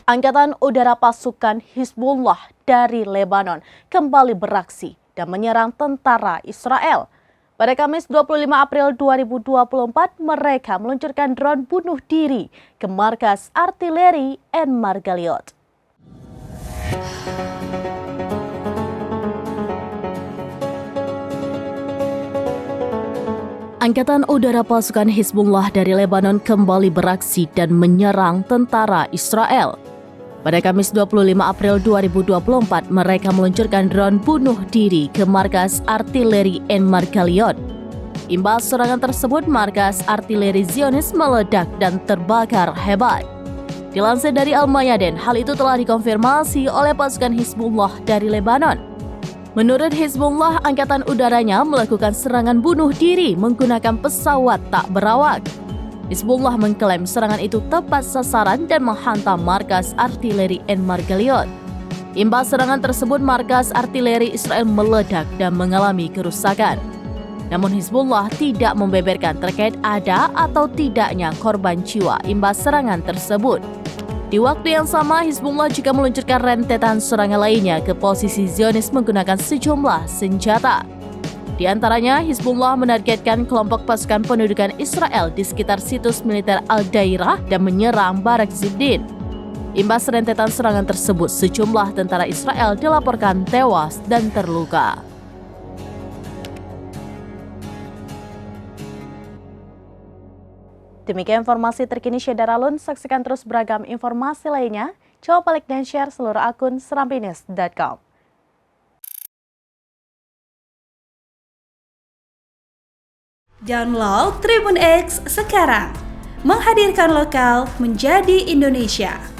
Angkatan Udara Pasukan Hizbullah dari Lebanon kembali beraksi dan menyerang tentara Israel. Pada Kamis 25 April 2024, mereka meluncurkan drone bunuh diri ke markas artileri En Margaliot. Angkatan Udara Pasukan Hizbullah dari Lebanon kembali beraksi dan menyerang tentara Israel. Pada Kamis 25 April 2024, mereka meluncurkan drone bunuh diri ke markas artileri En Margaliot. Imbas serangan tersebut, markas artileri Zionis meledak dan terbakar hebat. Dilansir dari Al-Mayadin, hal itu telah dikonfirmasi oleh pasukan Hizbullah dari Lebanon. Menurut Hizbullah, angkatan udaranya melakukan serangan bunuh diri menggunakan pesawat tak berawak. Hizbullah mengklaim serangan itu tepat sasaran dan menghantam markas artileri En Margaliot. Imbas serangan tersebut, markas artileri Israel meledak dan mengalami kerusakan. Namun Hizbullah tidak membeberkan terkait ada atau tidaknya korban jiwa imbas serangan tersebut. Di waktu yang sama, Hizbullah juga meluncurkan rentetan serangan lainnya ke posisi Zionis menggunakan sejumlah senjata. Di antaranya, Hizbullah menargetkan kelompok pasukan pendudukan Israel di sekitar situs militer Al-Dairah dan menyerang Barak Ziddin. Imbas rentetan serangan tersebut, sejumlah tentara Israel dilaporkan tewas dan terluka. Demikian informasi terkini Syedaralun. Saksikan terus beragam informasi lainnya. Coba like dan share seluruh akun serambinews.com. Download Tribun X sekarang, menghadirkan lokal menjadi Indonesia.